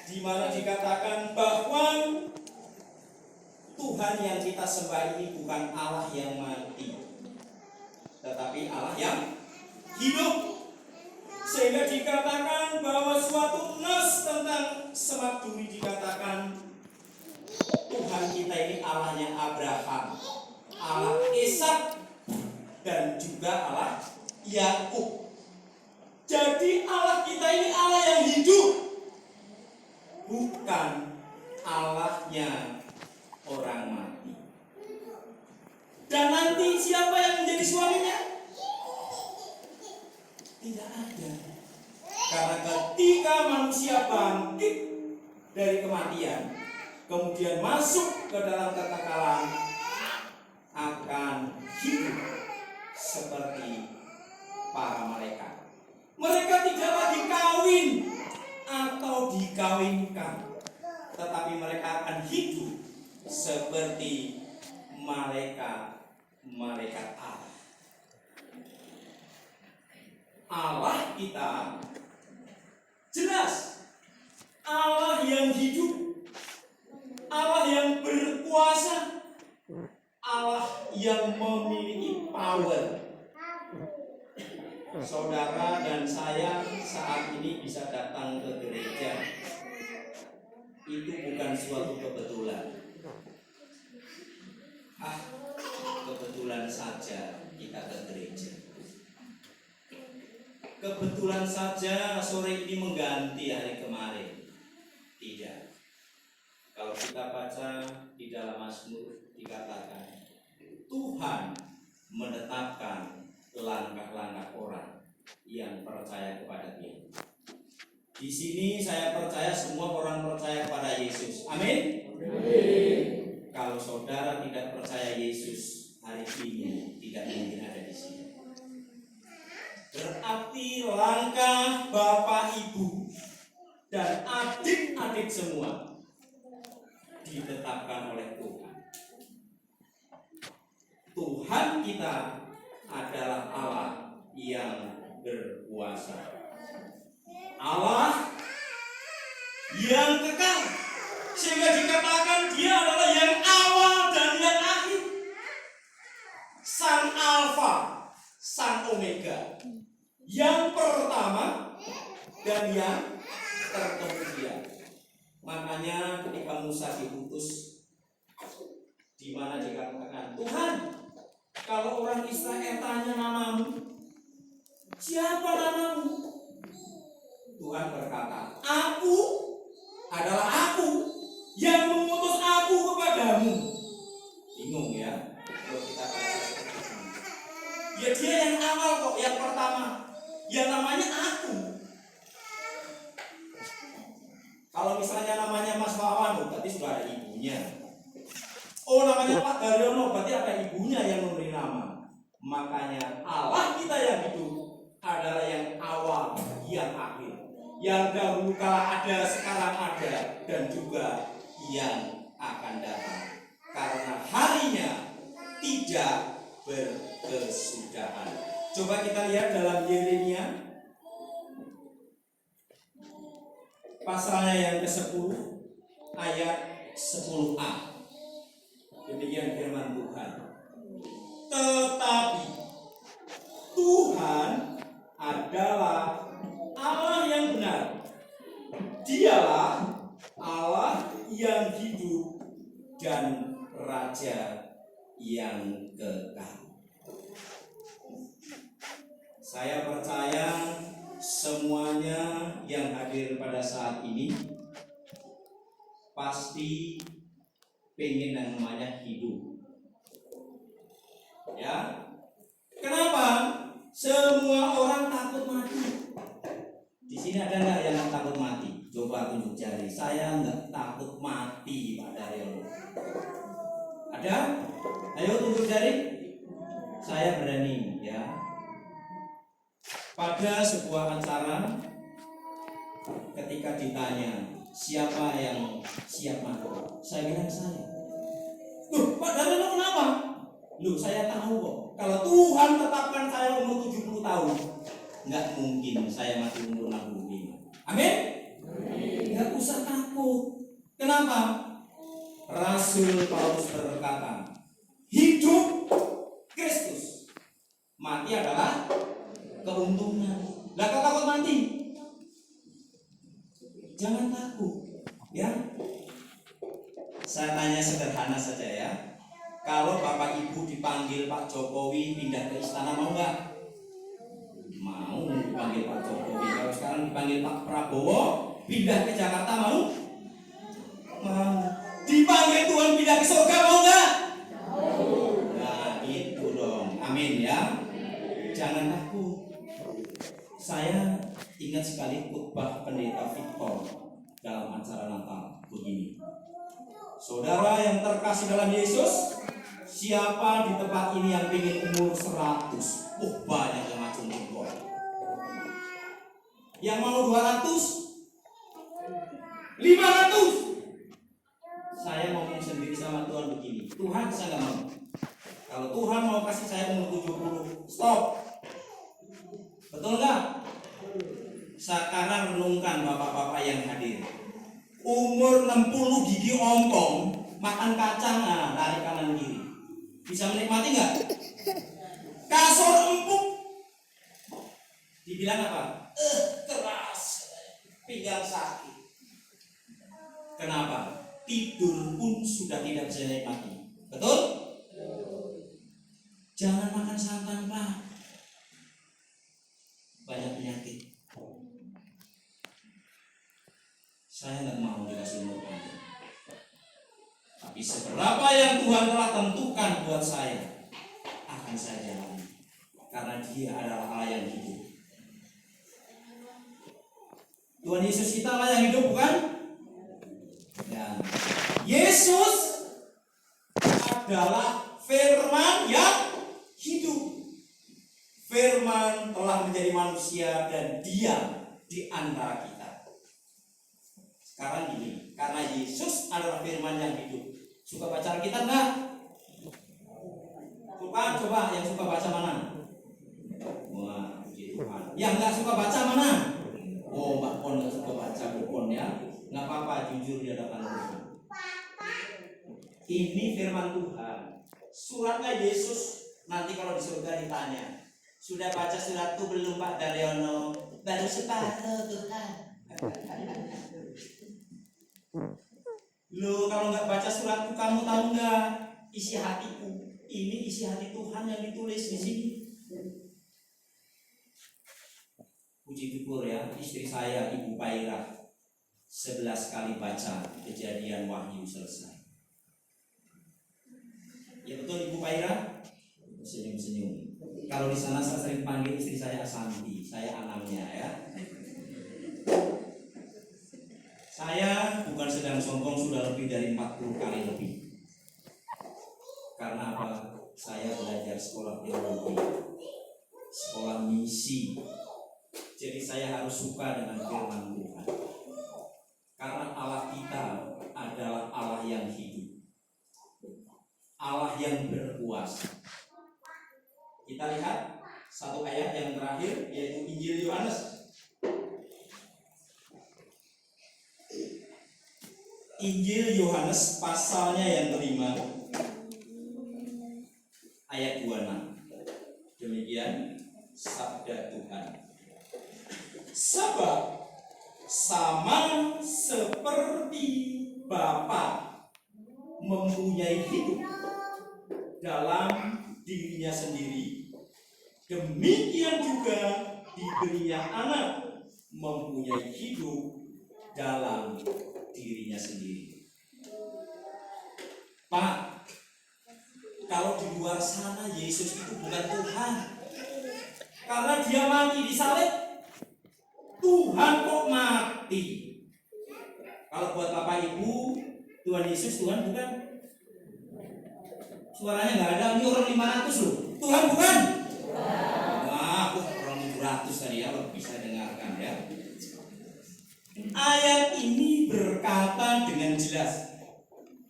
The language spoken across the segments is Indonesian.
di mana dikatakan bahwa Tuhan yang kita sembah ini bukan Allah yang mati, tetapi Allah yang hidup. Sehingga dikatakan bahwa suatu nas tentang Semak Duri dikatakan Tuhan kita ini Allahnya Abraham, Allah Ishak, dan juga Allah Yakub. Jadi Allah kita ini Allah yang hidup, bukan Allahnya orang mati. Dan nanti siapa yang menjadi suaminya? Tidak ada. Karena ketika manusia bangkit dari kematian, kemudian masuk ke dalam kekekalan, akan hidup seperti para malaikat. Mereka tidak lagi kawin atau dikawinkan, tetapi mereka akan hidup seperti malaikat Allah. Allah kita jelas Allah yang hidup, Allah yang berkuasa, Allah yang memiliki power. Saudara dan saya saat ini bisa datang ke gereja, itu bukan suatu kebetulan. Kebetulan saja kita ke gereja. Kebetulan saja sore ini mengganti hari kemarin. Tidak. Kalau kita baca di dalam Mazmur dikatakan Tuhan menetapkan langkah-langkah orang yang percaya kepada Dia. Di sini saya percaya semua orang percaya kepada Yesus. Amin. Amin. Kalau saudara tidak percaya Yesus, hari ini tidak mungkin ada di sini. Berarti langkah Bapak Ibu dan adik-adik semua ditetapkan oleh Tuhan. Tuhan kita adalah Allah yang berkuasa, Allah yang kekal, sehingga dikatakan Dia adalah yang awal dan yang akhir, Sang Alfa, Sang Omega, yang pertama dan yang terkemudian. Makanya ketika Musa diutus, di mana dikatakan Tuhan, kalau orang Israel tanya namamu, siapa namamu? Tuhan berkata, aku adalah aku yang mengutus aku kepadamu. Bingung ya kalau kita baca seperti ini. Ya Dia yang awal kok, yang pertama, ya namanya aku. Kalau misalnya namanya Mas Wawan, berarti sudah ada ibunya. Oh, namanya Pak Daryono, berarti ada ibunya yang memberi nama. Makanya Allah kita yang hidup adalah yang awal, yang akhir, yang dahulu kala ada, sekarang ada, dan juga yang akan datang. Karena harinya tidak berkesudahan. Coba kita lihat dalam Yeremia pasalnya yang ke-10 ayat 10a. Demikian firman Tuhan. Tetapi Tuhan adalah Allah yang benar. Dialah Allah yang hidup dan Raja yang kekal. Saya percaya semuanya yang hadir pada saat ini pasti pengen yang namanya hidup. Ya. Kenapa? Semua orang takut mati. Di sini ada nggak yang takut mati? Coba tunjuk jari. Saya nggak takut mati, Pak Daryono. Ada? Ayo tunjuk jari. Saya berani, ya. Pada sebuah acara, ketika ditanya siapa yang siap mati, saya bilang saya. Loh, Pak Daryono kenapa? Loh, saya tahu kok. Kalau Tuhan tetapkan saya umur 70 tahun, nggak mungkin saya mati umur 65. Amin? Nggak usah takut. takut. Kenapa? Rasul Paulus berkata, hidup Kristus, mati adalah keuntungan. Lah kau takut mati? Jangan takut, ya. Saya tanya sederhana saja ya. Kalau Bapak Ibu dipanggil Pak Jokowi pindah ke istana, mau nggak? Mau dipanggil Pak Jokowi. Kalau sekarang dipanggil Pak Prabowo pindah ke Jakarta, mau? Mau. Dipanggil Tuhan pindah ke surga, mau nggak? Nah itu dong, amin ya. Jangan takut. Saya ingat sekali khotbah pendeta Victor dalam acara Natal begini. Saudara yang terkasih dalam Yesus, siapa di tempat ini yang ingin umur 100? Banyak yang ngacung jempol. Yang mau 200? 500? Saya ngomong sendiri sama Tuhan begini, Tuhan saya nggak mau. Kalau Tuhan mau kasih saya umur 70, stop. Betul nggak? Sekarang renungkan bapak-bapak yang hadir. Umur 60 gigi ompong, makan kacang dari kanan kiri. Bisa menikmati nggak? Kasur empuk. Dibilang apa? Keras, pinggang sakit. Kenapa? Tidur pun sudah tidak bisa nikmati. Betul? Jangan makan santan, Pak. Banyak penyakit. Saya nggak mau dikasih umur panjang. Tapi seberapa yang Tuhan telah tentukan buat saya, akan saya jalani. Karena Dia adalah Allah yang hidup. Tuhan Yesus kita Allah yang hidup, bukan? Ya. Yesus adalah firman yang hidup. Firman telah menjadi manusia dan diam di antara kita. Sekarang gini, karena Yesus adalah firman yang hidup. Suka baca Alkitab enggak? Coba yang suka baca mana? Wah, puji Tuhan. Yang enggak suka baca mana? Mbak Pon enggak suka baca Pon ya. Enggak apa-apa, jujur di hadapan Tuhan. Ini firman Tuhan. Suratnya Yesus nanti kalau di surga ditanya, sudah baca suratku belum Pak Daryono? Baru separuh Tuhan. Loh, kalau nggak baca suratku kamu tahu nggak isi hatiku? Ini isi hati Tuhan yang ditulis di sini. Puji syukur ya, istri saya Ibu Pairah 11 kali baca Kejadian Wahyu selesai. Ya betul Ibu Pairah? Senyum-senyum. Kalau di sana saya sering panggil istri saya Asanti, saya anaknya ya. Saya bukan sedang sombong, sudah lebih dari 40 kali lebih. Karena apa? Saya belajar sekolah teologi, sekolah misi. Jadi saya harus suka dengan firman Tuhan. Karena Allah kita adalah Allah yang hidup, Allah yang berkuasa. Kita lihat satu ayat yang terakhir, yaitu Injil Yohanes. Injil Yohanes pasalnya yang kelima, ayat 26. Demikian sabda Tuhan. Sebab sama seperti Bapa mempunyai hidup dalam dirinya sendiri, demikian juga diberinya Anak mempunyai hidup dalam dirinya sendiri. Pak, kalau di luar sana Yesus itu bukan Tuhan, karena Dia mati di salib. Tuhan kok mati? Kalau buat Bapak Ibu, Tuhan Yesus Tuhan bukan? Suaranya nggak ada, ini orang 500 loh. Tuhan bukan? Wah, orang 700 tadi ya, bisa dengarkan ya. Ayat ini berkata dengan jelas,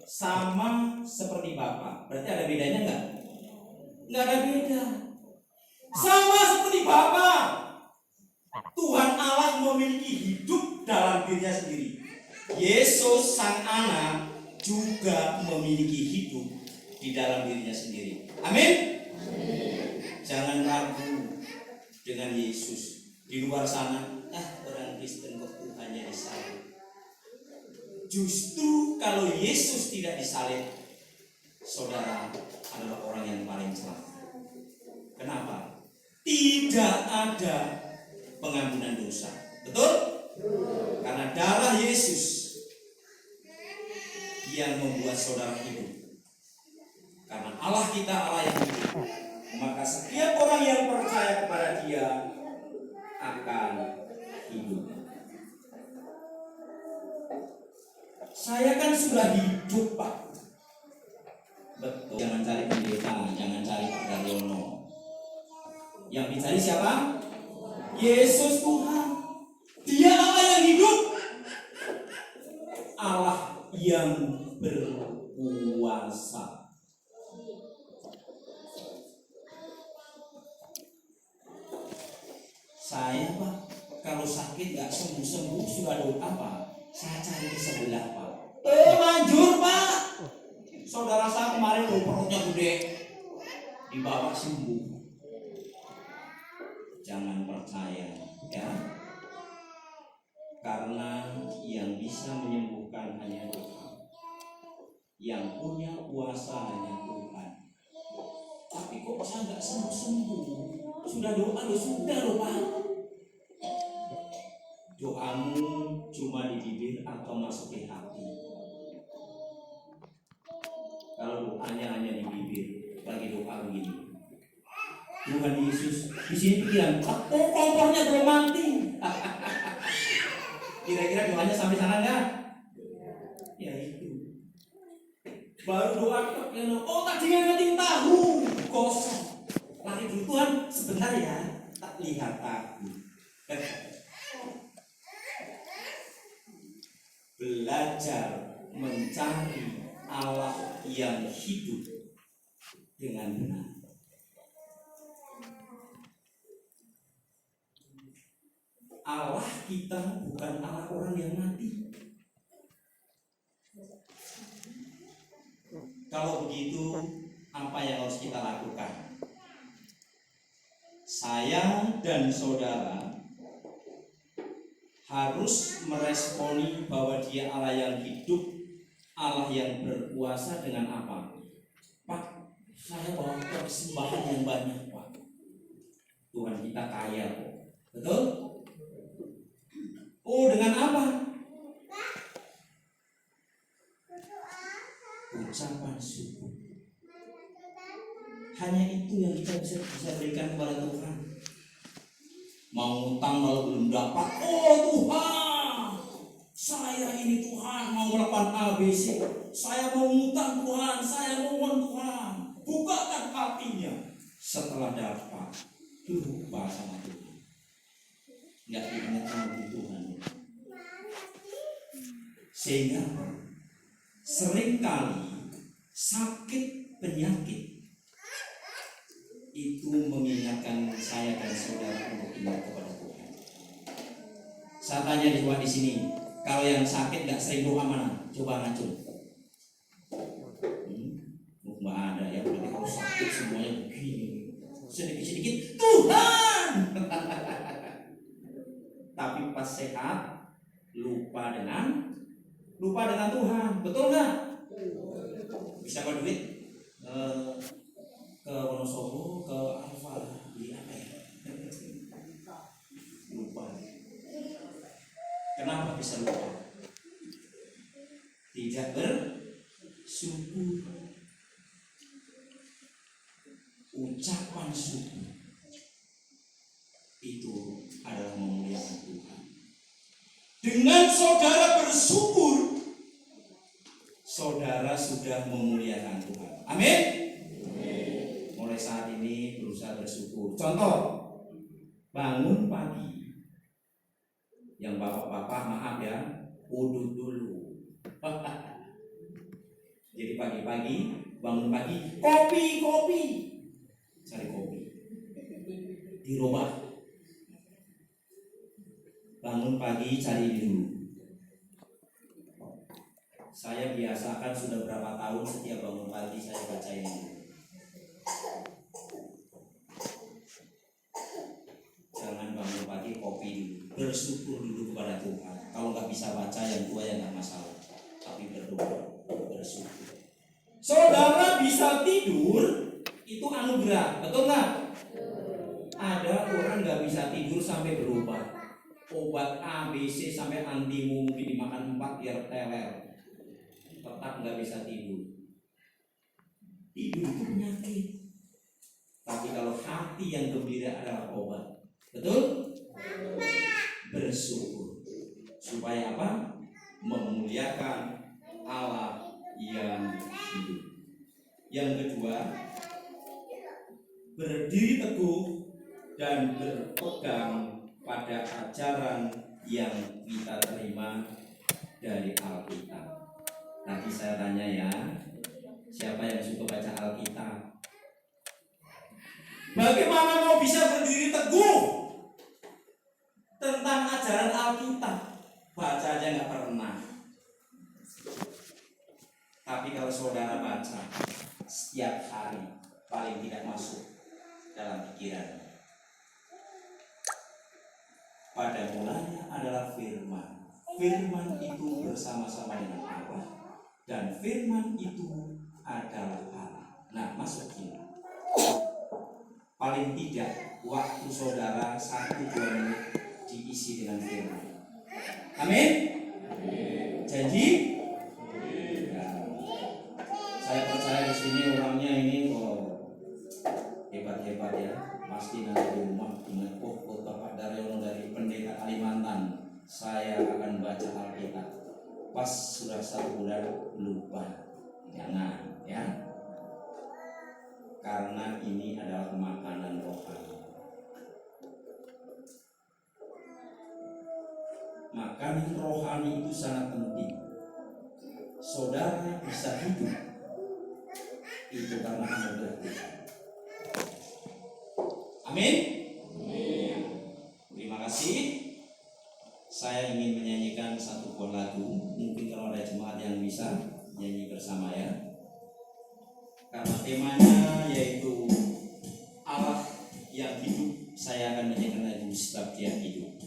sama seperti Bapa. Berarti ada bedanya enggak? Enggak ada beda. Sama seperti Bapa. Tuhan Allah memiliki hidup dalam dirinya sendiri. Yesus sang anak juga memiliki hidup di dalam dirinya sendiri. Amin. Jangan ragu dengan Yesus. Di luar sana, orang Kristen kok Tuhannya disalib. Justru kalau Yesus tidak disalib, saudara adalah orang yang paling celaka. Kenapa? Tidak ada pengampunan dosa. Betul? Karena darah Yesus yang membuat saudara hidup. Karena Allah kita Allah yang hidup, maka setiap orang yang percaya kepada Dia akan hidup. Saya kan sudah hidup, Pak. Betul. Jangan cari pendeta, jangan cari Pak Daryono. Yang dicari siapa? Yesus Tuhan. Dia Allah yang hidup, Allah yang berkuasa. Saya, Pak, kalau sakit nggak sembuh sudah doa, Pak. Saya cari di sebelah, Pak. Manjur, Pak. Saudara saya kemarin perutnya gede, dibawa sembuh. Jangan percaya, ya. Karena yang bisa menyembuhkan hanya Tuhan. Yang punya kuasa hanya Tuhan. Tapi kok saya nggak sembuh? Sudah doa loh, sudah loh, Pak. Doamu cuma di bibir atau masuk di hati. Kalau doanya hanya di bibir, lagi doa begini. Tuhan Yesus, di sini pikiran, kompornya belum mati. Kira-kira doanya sampai sana enggak? Ya itu. Baru doa, tadinya nanti tahu kosong. Lari dulu Tuhan, sebentar ya, tak lihat tahu. Belajar mencari Allah yang hidup dengan benar. Allah kita bukan Allah orang yang mati. Kalau begitu, apa yang harus kita lakukan? Saya dan saudara harus meresponi bahwa Dia Allah yang hidup, Allah yang berkuasa dengan apa? Pak, saya bawa persembahan yang banyak, Pak. Tuhan kita kaya kok. Betul? Oh, dengan apa? Ucapan syukur. Hanya itu yang kita bisa berikan kepada Tuhan. Mau utang kalau belum dapat, oh Tuhan, saya ini Tuhan mau melakukan ABC. Saya mau utang Tuhan, saya mohon Tuhan, bukakan hatinya. Setelah dapat, lupa sama Tuhan. Nggak ingat sama Tuhan. Sehingga seringkali sakit penyakit itu mengingatkan saya dan saudara untuk ingat kepada Tuhan. Saya tanya di sini, kalau yang sakit nggak sering doa mana? Coba ngacung. Nggak ada ya, berarti kalau sakit semuanya begini. Sedikit-sedikit Tuhan. Tapi pas sehat lupa dengan Tuhan, betul nggak? Bisa apa duit? Ke Wonosobo, ke Alfa, beli apa ya? Lupa. Kenapa bisa lupa? Tidak bersyukur. Ucapan syukur itu adalah memuliakan Tuhan. Dengan saudara bersyukur, saudara sudah memuliakan Tuhan. Amin. Mulai saat ini berusaha bersyukur. Contoh, bangun pagi. Yang bapak-bapak maaf ya, wudhu dulu. Jadi pagi-pagi bangun pagi, kopi. Cari kopi. Dirubah. Bangun pagi cari dulu. Saya biasakan sudah berapa tahun setiap bangun pagi saya baca ini. Jangan bangun pagi kopi dulu, bersyukur dulu kepada Tuhan. Kalau nggak bisa baca yang tua ya nggak masalah, tapi berdoa, bersyukur. Saudara bisa tidur itu anugerah, betul nggak? Ada orang nggak bisa tidur sampai berubah. Obat A, B, C sampai antimu mungkin dimakan 4 biar teler, tetap nggak bisa tidur. Tidur itu penyakit. Tapi kalau hati yang gembira adalah obat, betul? Bersyukur. Supaya apa? Memuliakan Allah yang hidup. Yang kedua, berdiri teguh dan berpegang pada ajaran yang kita terima dari Alkitab. Nanti saya tanya ya, siapa yang suka baca Alkitab? Bagaimana mau bisa berdiri teguh tentang ajaran Alkitab? Baca aja nggak pernah. Tapi kalau saudara baca setiap hari, paling tidak masuk dalam pikiran. Pada mulanya adalah firman. Firman itu bersama-sama dengan Allah, dan firman itu adalah Allah. Nah, masuk ini. Paling tidak waktu saudara 1-2 menit diisi dengan firman. Amin. Janji? Ya. Saya percaya di sini orangnya ini hebat-hebat ya. Pasti nanti di rumah ingat, Bapak Daryono dari Pendeta Kalimantan, saya akan baca Alkitab. Pas sudah 1 bulan lupa. Jangan ya. Karena ini adalah makanan rohani. Makanan rohani itu sangat penting. Saudara bisa hidup itu karena anugerah Tuhan. Amin. Terima kasih. Saya ingin menyanyikan satu buah lagu. Mungkin kalau ada jemaat yang bisa nyanyi bersama ya. Karena temanya yaitu Allah yang hidup, saya akan menyanyikan lagu sebab Dia hidup.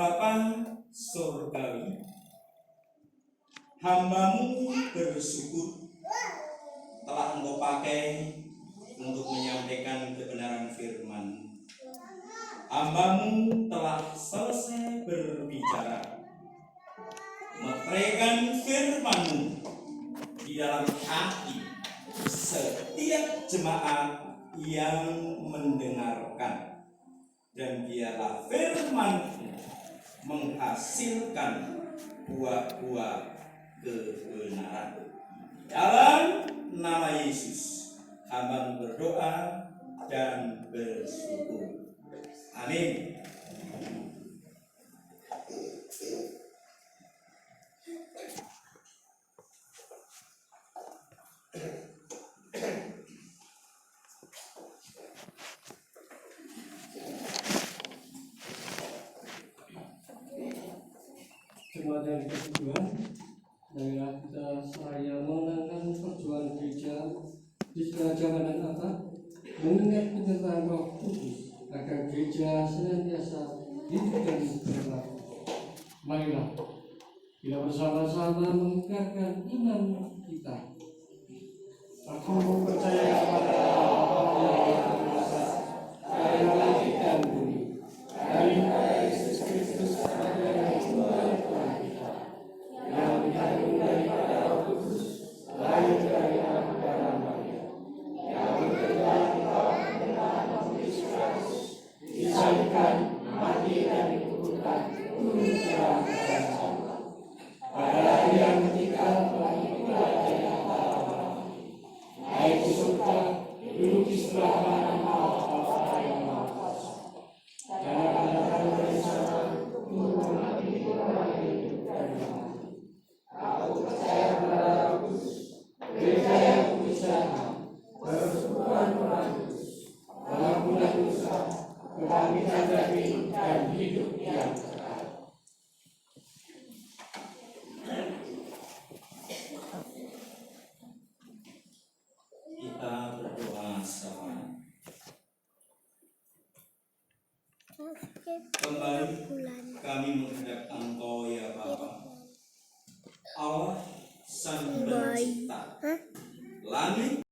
Bapa surgawi, hamba-Mu bersyukur telah Engkau pakai untuk menyampaikan kebenaran firman. Hamba-Mu telah selesai berbicara, meteraikan firman-Mu di dalam hati setiap jemaat yang mendengarkan, dan biarlah firman-Mu menghasilkan buah-buah kebenaran. Dalam nama Yesus, hamba berdoa dan bersyukur. Amin. Jemaat yang kedua, marilah kita saya mengenangkan perjuangan gereja di segala zaman dan abad, mengingat penyertaan Roh Kudus agar gereja senantiasa hidup dan berlaku. Marilah kita bersama-sama mengingatkan iman kita. Aku percaya kepada Allah yang Maha Esa, Tuhan langit dan bumi, dan kepada Yesus Kristus, Anak yang tunggal Tuhan kita, yang dikandung daripada Roh Kudus, lahir dari anak darah Maria, yang berkorban di bawah pemerintahan Pontius Pilatus, disalibkan, mati dan dikuburkan, turun ke dalam kerajaan. Pada hari yang ketiga bangkit pula dari antara orang mati, naik ke surga, duduk di sebelah kanan Allah Bapa yang Maha Kuasa, dan akan datang dari sana untuk menghormati orang yang hidup dan yang mati. Aku percaya kepada Roh Kudus, gereja yang kudusana, persekutuan orang kudus, pengampunan dosa, kebangkitan daging, dan hidup yang kekal. Kita berdoa sama. Kembali kami menghadap Engkau ya Bapa, Allah Sang Pencipta langit